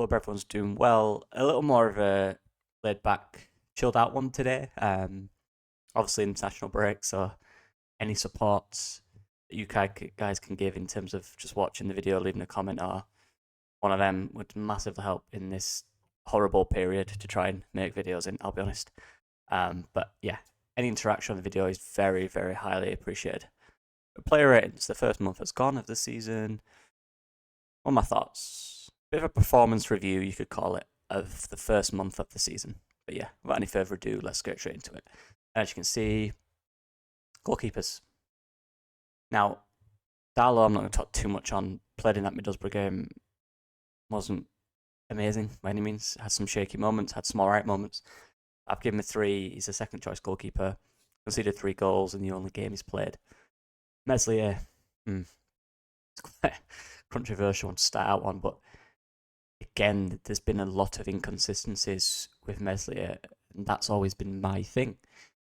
Hope everyone's doing well. A little more of a laid back, chilled out one today. Obviously, international break, so any supports that you guys can give in terms of just watching the video, leaving a comment, or one of them would massively help in this horrible period to try and make videos in, I'll be honest. But yeah, any interaction on the video is very, very highly appreciated. Player ratings, the first month has gone of the season. What are my thoughts? Bit of a performance review, you could call it, of the first month of the season. But yeah, without any further ado, let's get straight into it. As you can see, goalkeepers. Now, Darlow, I'm not going to talk too much on. Played in that Middlesbrough game, wasn't amazing by any means. Had some shaky moments, had some alright moments. I've given him a 3. He's a second choice goalkeeper. Conceded 3 goals in the only game he's played. Meslier, it's quite a controversial one to start out on, but again, there's been a lot of inconsistencies with Meslier, and that's always been my thing.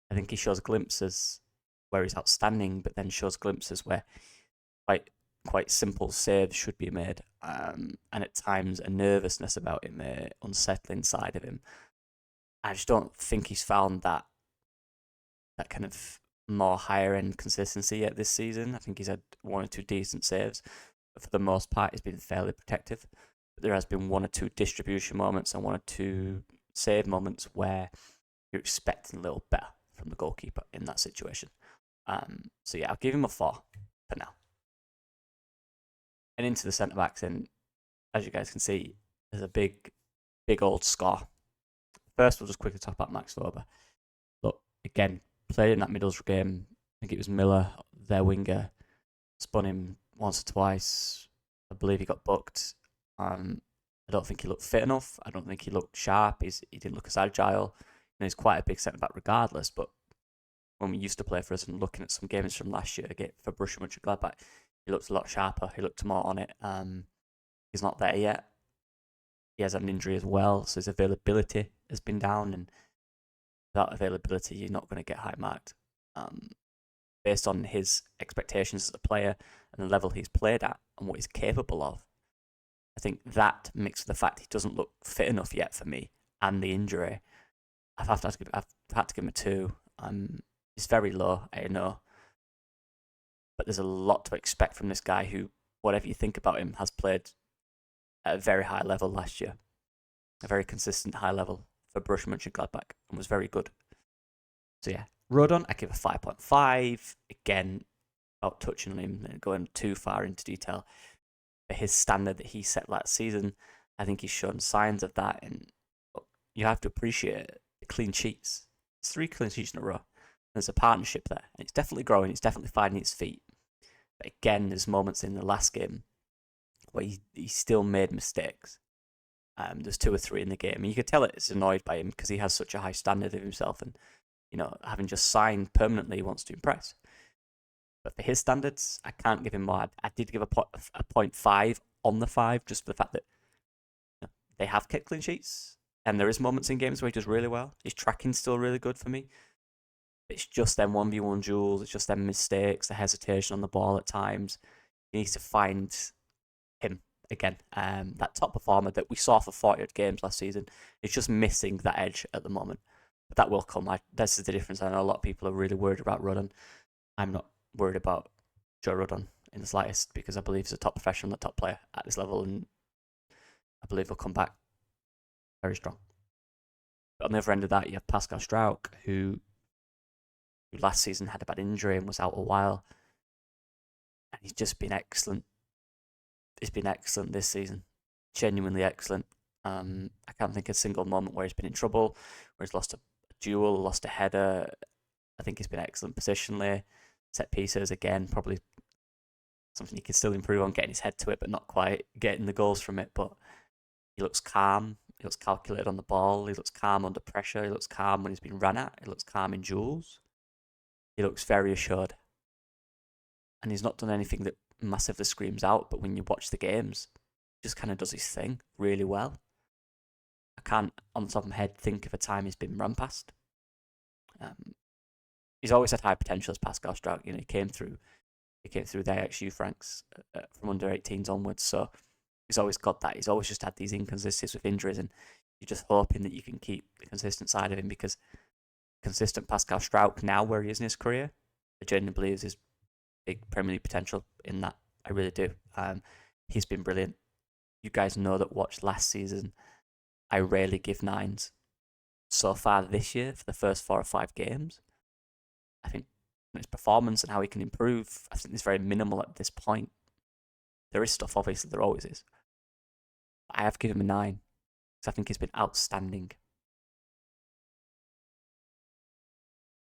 I think he shows glimpses where he's outstanding, but then shows glimpses where quite simple saves should be made, and at times a nervousness about him, an unsettling side of him. I just don't think he's found that kind of more higher end consistency yet this season. I think he's had 1 or 2 decent saves, but for the most part, he's been fairly protective. But there has been 1 or 2 distribution moments and 1 or 2 save moments where you're expecting a little better from the goalkeeper in that situation. So yeah, I'll give him a 4 for now. And into the centre backs, and as you guys can see, there's a big old score. First, we'll just quickly talk about Max Foba. Look, again, played in that Middlesbrough game. I think it was Miller, their winger, spun him once or twice. I believe he got booked. I don't think he looked fit enough. I don't think he looked sharp. He didn't look as agile. And he's quite a big centre back regardless. But when we used to play for us and looking at some games from last year for Borussia Mönchengladbach, he looked a lot sharper. He looked more on it. He's not there yet. He has an injury as well, so his availability has been down, and without availability, you're not going to get high marked. Based on his expectations as a player and the level he's played at and what he's capable of, I think that mixed with the fact he doesn't look fit enough yet for me and the injury, I've had to give him a 2. It's very low, I know, but there's a lot to expect from this guy who, whatever you think about him, has played at a very high level last year, a very consistent high level for Borussia Mönchengladbach, and was very good. So yeah, Rodon, I give a 5.5. Again, without touching on him and going too far into detail, for his standard that he set last season, I think he's shown signs of that, and you have to appreciate the clean sheets. It's 3 clean sheets in a row. There's a partnership there, and it's definitely growing. It's definitely finding its feet. But again, there's moments in the last game where he still made mistakes. There's 2 or 3 in the game, and you could tell it's annoyed by him because he has such a high standard of himself, and having just signed permanently, he wants to impress. But for his standards, I can't give him more. I did give a 0.5 on the 5, just for the fact that they have kept clean sheets, and there is moments in games where he does really well. His tracking's still really good for me. It's just them 1v1 duels, it's just them mistakes, the hesitation on the ball at times. He needs to find him again. That top performer that we saw for 40 games last season is just missing that edge at the moment. But that will come. This is the difference. I know a lot of people are really worried about Rodon. I'm not worried about Joe Rodon in the slightest because I believe he's a top professional, a top player at this level, and I believe he'll come back very strong. But on the other end of that, you have Pascal Struijk, who last season had a bad injury and was out a while, and he's just been excellent. He's been excellent this season, genuinely excellent. I can't think of a single moment where he's been in trouble, where he's lost a duel, lost a header. I think he's been excellent positionally. Set pieces, again, probably something he can still improve on, getting his head to it, but not quite getting the goals from it. But he looks calm. He looks calculated on the ball. He looks calm under pressure. He looks calm when he's been run at. He looks calm in duels. He looks very assured. And he's not done anything that massively screams out, but when you watch the games, he just kind of does his thing really well. I can't, on the top of my head, think of a time he's been run past. He's always had high potential as Pascal Struijk. He came through the Ajax Youth ranks from under 18s onwards, so He's always got that. He's always just had these inconsistencies with injuries, and you're just hoping that you can keep the consistent side of him, because consistent Pascal Struijk now where he is in his career, I genuinely believe his big Premier League potential in that. I really do. He's been brilliant. You guys know that watched last season, I rarely give nines. So far this year, for the first 4 or 5 games, I think his performance and how he can improve, I think it's very minimal at this point. There is stuff, obviously, there always is. I have given him a 9 because I think he's been outstanding.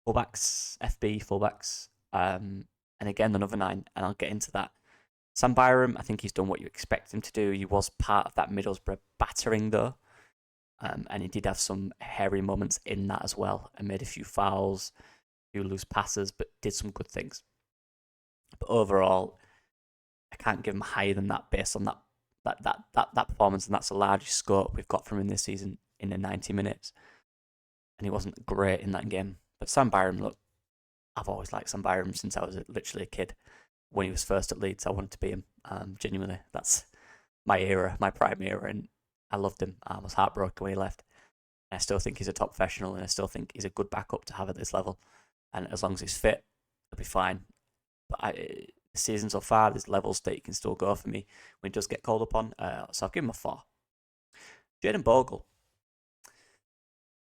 Fullbacks, FB fullbacks, and again another 9, and I'll get into that. Sam Byram, I think he's done what you expect him to do. He was part of that Middlesbrough battering though, and he did have some hairy moments in that as well, and made a few fouls, a few loose passes, but did some good things. But overall, I can't give him higher than that based on that performance, and that's the largest scope we've got from him this season in the 90 minutes. And he wasn't great in that game. But Sam Byram, look, I've always liked Sam Byram since I was literally a kid. When he was first at Leeds, I wanted to be him. Genuinely, that's my era, my prime era, and I loved him. I was heartbroken when he left. And I still think he's a top professional, and I still think he's a good backup to have at this level. And as long as he's fit, he'll be fine. But the season so far, there's levels that he can still go for me when he does get called upon. So I'll give him a 4. Jayden Bogle,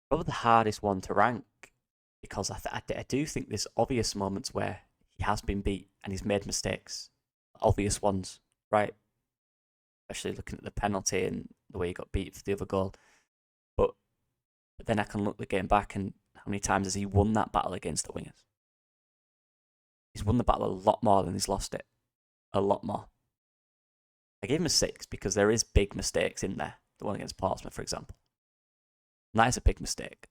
probably the hardest one to rank, because I do think there's obvious moments where he has been beat and he's made mistakes. Obvious ones, right? Especially looking at the penalty and the way he got beat for the other goal. But then I can look the game back, and how many times has he won that battle against the wingers? He's won the battle a lot more than he's lost it. A lot more. I gave him a 6 because there is big mistakes in there. The one against Portsmouth, for example. And that is a big mistake.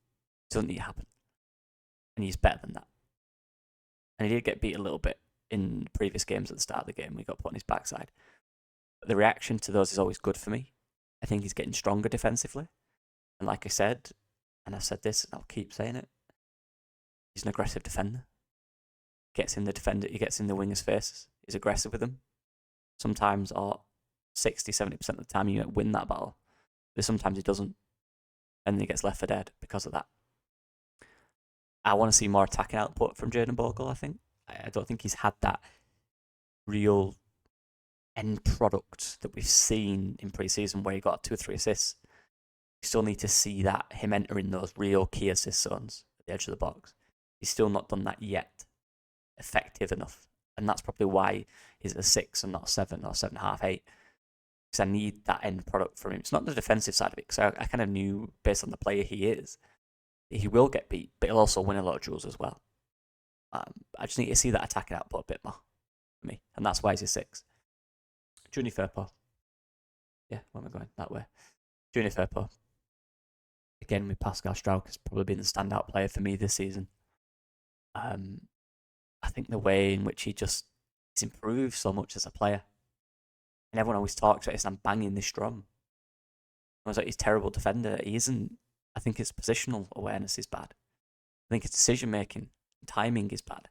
It doesn't need to happen. And he's better than that. And he did get beat a little bit in previous games at the start of the game. We got put on his backside. But the reaction to those is always good for me. I think he's getting stronger defensively. And like I said, and I've said this and I'll keep saying it, he's an aggressive defender. Gets in the defender, he gets in the wingers' faces. He's aggressive with them. Sometimes, or 60-70% of the time, you win that battle. But sometimes he doesn't. And then he gets left for dead because of that. I want to see more attacking output from Jayden Bogle, I think. I don't think he's had that real end product that we've seen in pre-season where he got 2 or 3 assists. We still need to see that, him entering those real key assist zones at the edge of the box. He's still not done that yet. Effective enough. And that's probably why he's a 6 and not a 7 or 7.5, 8. Because I need that end product from him. It's not the defensive side of it, because I kind of knew, based on the player he is, he will get beat, but he'll also win a lot of duels as well. I just need to see that attacking output a bit more for me, and that's why he's a 6. Junior Firpo. Yeah, where am I going? That way. Junior Firpo. Again, with Pascal Struijk has probably been the standout player for me this season. I think the way in which he's improved so much as a player. And everyone always talks about this, and I'm banging this drum. I was like, he's a terrible defender. He isn't. I think his positional awareness is bad. I think his decision making, timing is bad.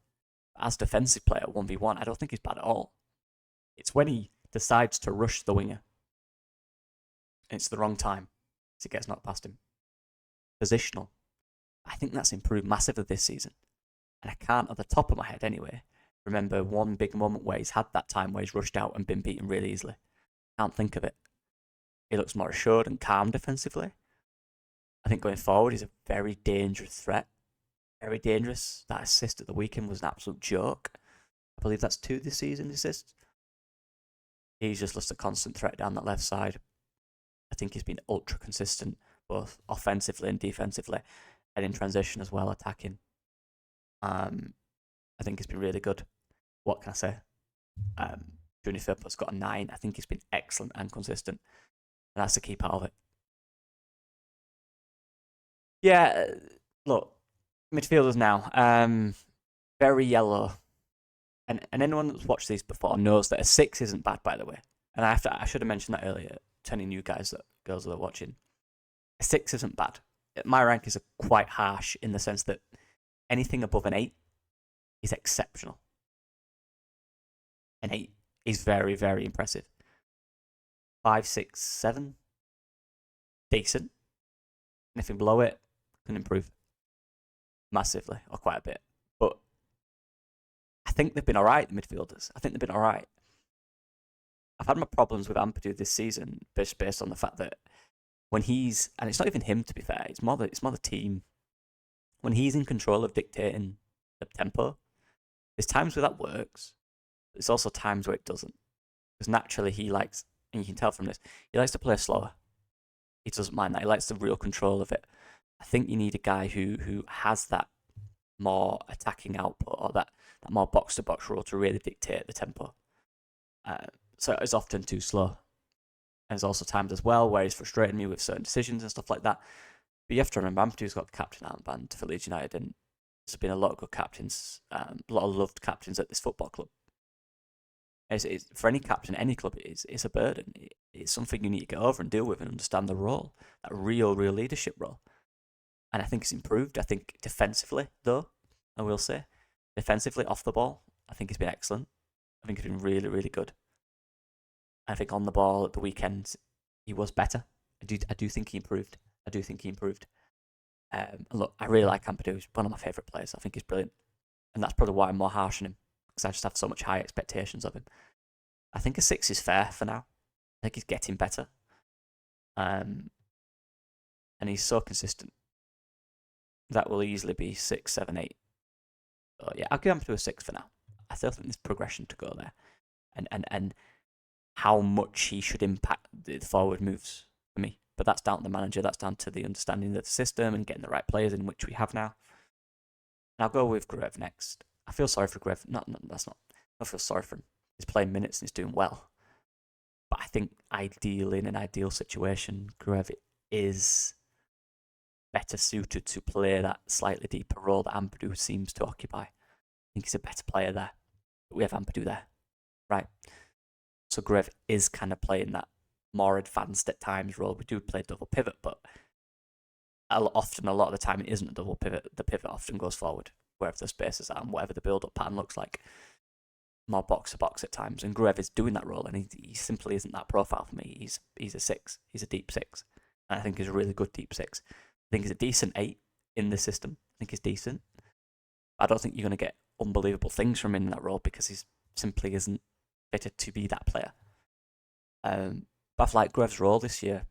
As a defensive player, 1v1, I don't think he's bad at all. It's when he decides to rush the winger. And it's the wrong time, as it gets knocked past him. Positional. I think that's improved massively this season. And I can't, at the top of my head anyway, remember one big moment where he's had that time where he's rushed out and been beaten really easily. Can't think of it. He looks more assured and calm defensively. I think going forward, he's a very dangerous threat. Very dangerous. That assist at the weekend was an absolute joke. I believe that's 2 this season assists. He's just a constant threat down that left side. I think he's been ultra consistent, both offensively and defensively, and in transition as well, attacking. I think he's been really good. What can I say? Junior Firpo's got a 9. I think he's been excellent and consistent, and that's the key part of it. Yeah, look, midfielders now, very yellow, and anyone that's watched these before knows that a 6 isn't bad, by the way. And I should have mentioned that earlier to any new girls that are watching. A 6 isn't bad. My rank is quite harsh in the sense that anything above an 8 is exceptional. An 8 is very, very impressive. 5, 6, 7, decent. Anything below it can improve massively or quite a bit. But I think they've been all right, the midfielders. I think they've been all right. I've had my problems with Ampadu this season based on the fact that when he's, and it's not even him to be fair, it's more the team. When he's in control of dictating the tempo, there's times where that works, but there's also times where it doesn't. Because naturally he likes, and you can tell from this, he likes to play slower. He doesn't mind that. He likes the real control of it. I think you need a guy who has that more attacking output or that more box to box role to really dictate the tempo. So it's often too slow. And there's also times as well where he's frustrating me with certain decisions and stuff like that. But you have to remember, Ampadu's got the captain armband for Leeds United, and there's been a lot of good captains, a lot of loved captains at this football club. It's, for any captain, any club, it's a burden. It's something you need to get over and deal with and understand the role, that real leadership role. And I think it's improved. I think defensively, though, I will say, defensively off the ball, I think he's been excellent. I think he's been really good. I think on the ball at the weekend, he was better. I do think he improved. Look, I really like Ampadu. He's one of my favourite players. I think he's brilliant. And that's probably why I'm more harsh on him, because I just have so much high expectations of him. I think a 6 is fair for now. I think he's getting better. And he's so consistent. That will easily be 6, 7, 8. So yeah, I'll give Ampadu a 6 for now. I still think there's progression to go there. And how much he should impact the forward moves for me. But that's down to the manager. That's down to the understanding of the system and getting the right players in, which we have now. And I'll go with Gruev next. I feel sorry for Gruev. No, that's not. I don't feel sorry for him. He's playing minutes and he's doing well. But I think ideally, in an ideal situation, Gruev is better suited to play that slightly deeper role that Ampadu seems to occupy. I think he's a better player there. But we have Ampadu there, right? So Gruev is kind of playing that more advanced at times role. We do play double pivot, but often, a lot of the time, it isn't a double pivot. The pivot often goes forward, wherever the spaces are and whatever the build-up pattern looks like. More box-to-box at times. And Gruev is doing that role, and he simply isn't that profile for me. He's a 6. He's a deep 6. And I think he's a really good deep 6. I think he's a decent 8 in the system. I think he's decent. I don't think you're going to get unbelievable things from him in that role because he simply isn't fitted to be that player. But I've liked Gruev's role this year.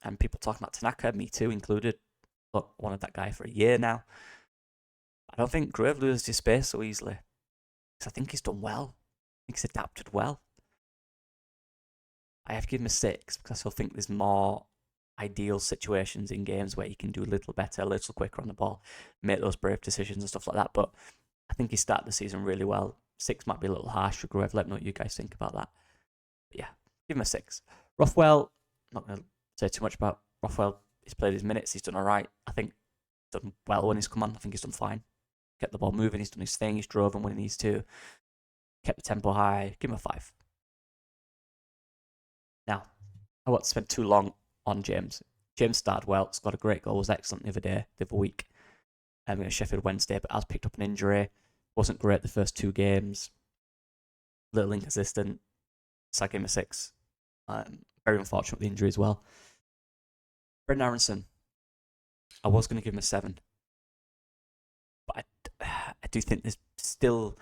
And people talking about Tanaka, me too included. Look, wanted that guy for a year now. I don't think Gruev loses his space so easily. Because I think he's done well. I think he's adapted well. I have to give him a 6 because I still think there's more ideal situations in games where he can do a little better, a little quicker on the ball, make those brave decisions and stuff like that. But I think he started the season really well. 6 might be a little harsh for Gruev. Let me know what you guys think about that. But yeah, give him a 6. Rothwell, I'm not going to say too much about Rothwell. He's played his minutes. He's done all right. I think he's done well when he's come on. I think he's done fine. Kept the ball moving. He's done his thing. He's drove him when he needs to. Kept the tempo high. Give him a 5. Now, I won't spend too long on James. James started well. Scored a great goal. Was excellent the other week. Against Sheffield Wednesday, but has picked up an injury. Wasn't great the first 2 games. Little inconsistent. So I gave him a 6. Very unfortunate with the injury as well. Brendan Aronson, I was going to give him a 7. But I do think there's still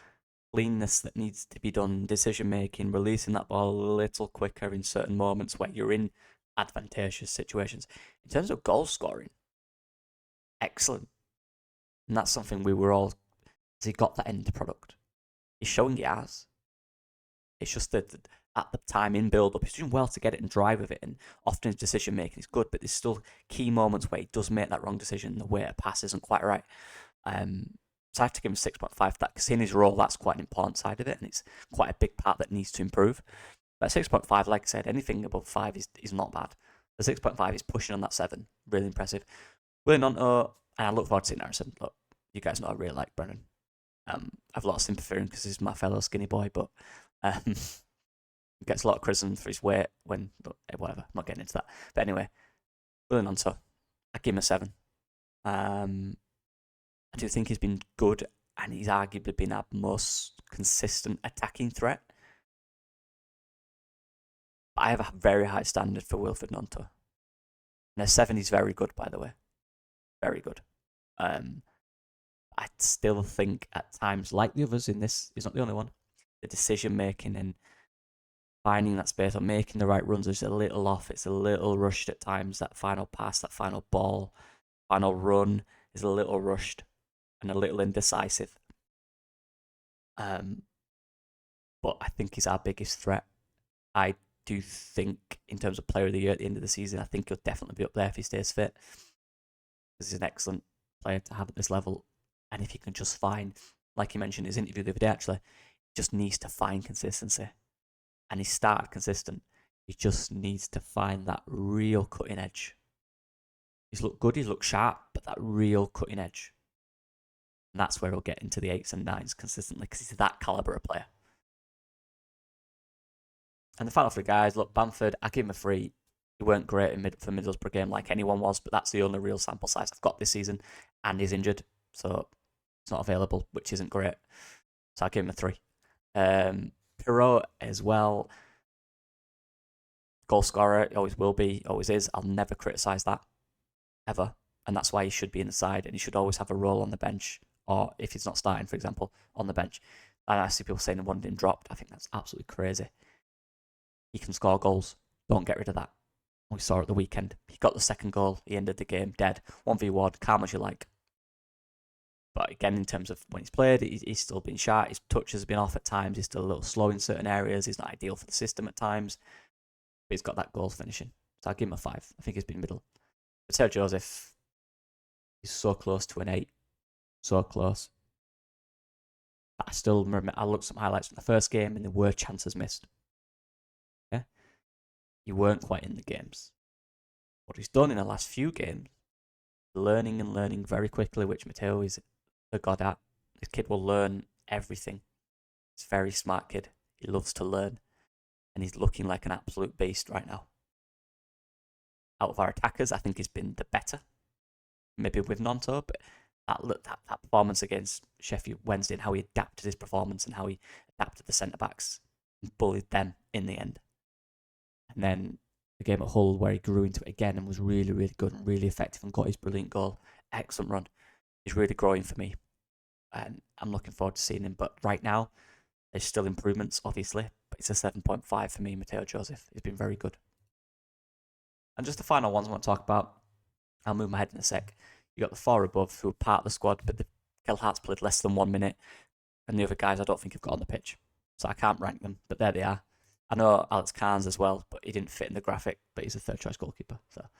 cleanness that needs to be done, decision making, releasing that ball a little quicker in certain moments where you're in advantageous situations. In terms of goal scoring, excellent. And that's something we were all, has he got that end product? He's showing he has. It's just that at the time in build-up, he's doing well to get it and drive with it, and often his decision-making is good, but there's still key moments where he does make that wrong decision, the way a pass isn't quite right. So I have to give him 6.5 for that, because in his role, that's quite an important side of it, and it's quite a big part that needs to improve. But 6.5, like I said, anything above 5 is not bad. The 6.5 is pushing on that 7. Really impressive. Willing on, and I look forward to seeing Harrison. Look, you guys know I really like Brennan. I've a lot of sympathy for him because he's my fellow skinny boy, but he gets a lot of criticism for his weight when, whatever, I'm not getting into that. But anyway, willing on, so I give him a 7. I do think he's been good, and he's arguably been our most consistent attacking threat. But I have a very high standard for Wilfred Gnonto. And a 7 is very good, by the way. Very good. I still think at times, like the others in this, he's not the only one, the decision making and finding that space or making the right runs is a little off. It's a little rushed at times. That final pass, that final ball, final run is a little rushed and a little indecisive. But I think he's our biggest threat. I do think, in terms of player of the year at the end of the season, I think he'll definitely be up there if he stays fit. Because he's an excellent player to have at this level. And if he can just find, like he mentioned in his interview the other day, actually, he just needs to find consistency. And he started consistent. He just needs to find that real cutting edge. He's looked good, he's looked sharp, but that real cutting edge. And that's where he'll get into the 8s and 9s consistently, because he's that calibre of player. And the final 3 guys, look, Bamford, I give him a 3. He weren't great for Middlesbrough game like anyone was, but that's the only real sample size I've got this season. And he's injured, so it's not available, which isn't great. So I give him a 3. Pirot as well. Goal scorer, always will be, always is. I'll never criticise that, ever. And that's why he should be in the side, and he should always have a role on the bench, or if he's not starting, for example, on the bench. And I see people saying they wanted him dropped. I think that's absolutely crazy. He can score goals. Don't get rid of that. We saw it the weekend. He got the second goal. He ended the game dead. 1v1, calm as you like. But again, in terms of when he's played, he's still been sharp. His touch has been off at times. He's still a little slow in certain areas. He's not ideal for the system at times. But he's got that goal finishing. So I'll give him a 5. I think he's been middle. Mateo Joseph, he's so close to an 8. So close. But I still remember, I looked at some highlights from the first game and there were chances missed. Yeah? You weren't quite in the games. What he's done in the last few games, learning and learning very quickly, which Mateo is a god at. This kid will learn everything. He's a very smart kid. He loves to learn. And he's looking like an absolute beast right now. Out of our attackers, I think he's been the better. Maybe with Gnonto, but that performance against Sheffield Wednesday and how he adapted his performance and how he adapted the centre-backs and bullied them in the end. And then the game at Hull where he grew into it again and was really, really good and really effective and got his brilliant goal. Excellent run. He's really growing for me. And I'm looking forward to seeing him. But right now, there's still improvements, obviously. But it's a 7.5 for me, Mateo Joseph. He's been very good. And just the final ones I want to talk about. I'll move my head in a sec. You got the 4 above who are part of the squad, but the Kelhart's played less than 1 minute. And the other guys I don't think have got on the pitch. So I can't rank them, but there they are. I know Alex Carnes as well, but he didn't fit in the graphic, but he's a 3rd choice goalkeeper, so I'm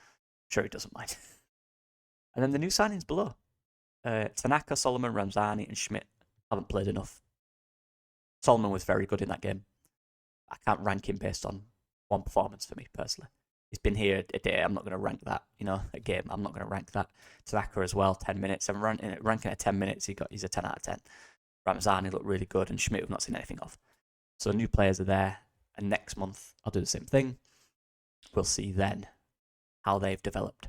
sure he doesn't mind. And then the new signings below. Tanaka, Solomon, Ramzani, and Schmidt haven't played enough. Solomon was very good in that game. I can't rank him based on one performance for me, personally. He's been here a day, I'm not going to rank that. A game, I'm not going to rank that. Tanaka as well, 10 minutes. I'm ranking at 10 minutes, he's a 10 out of 10. Ramzani looked really good, and Schmidt we've not seen anything of. So new players are there. And next month, I'll do the same thing. We'll see then how they've developed.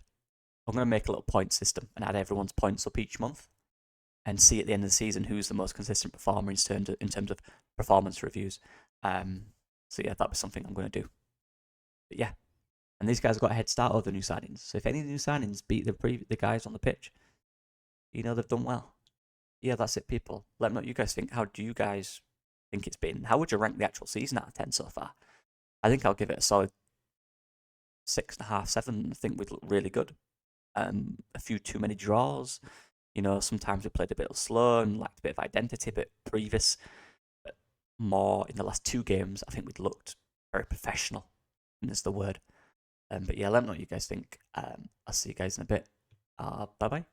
I'm going to make a little point system and add everyone's points up each month and see at the end of the season who's the most consistent performer in terms of performance reviews. So yeah, that was something I'm going to do. But yeah, and these guys got a head start over the new signings. So if any of the new signings beat the guys on the pitch, they've done well. Yeah, that's it, people. Let me know what you guys think. How do you guys think it's been? How would you rank the actual season out of 10 so far? I think I'll give it a solid 6.5, 7. I think we'd look really good. A few too many draws. Sometimes we played a bit slow and lacked a bit of identity, but more in the last 2 games, I think we'd looked very professional, and that's the word. But yeah, let me know what you guys think. I'll see you guys in a bit. Bye-bye.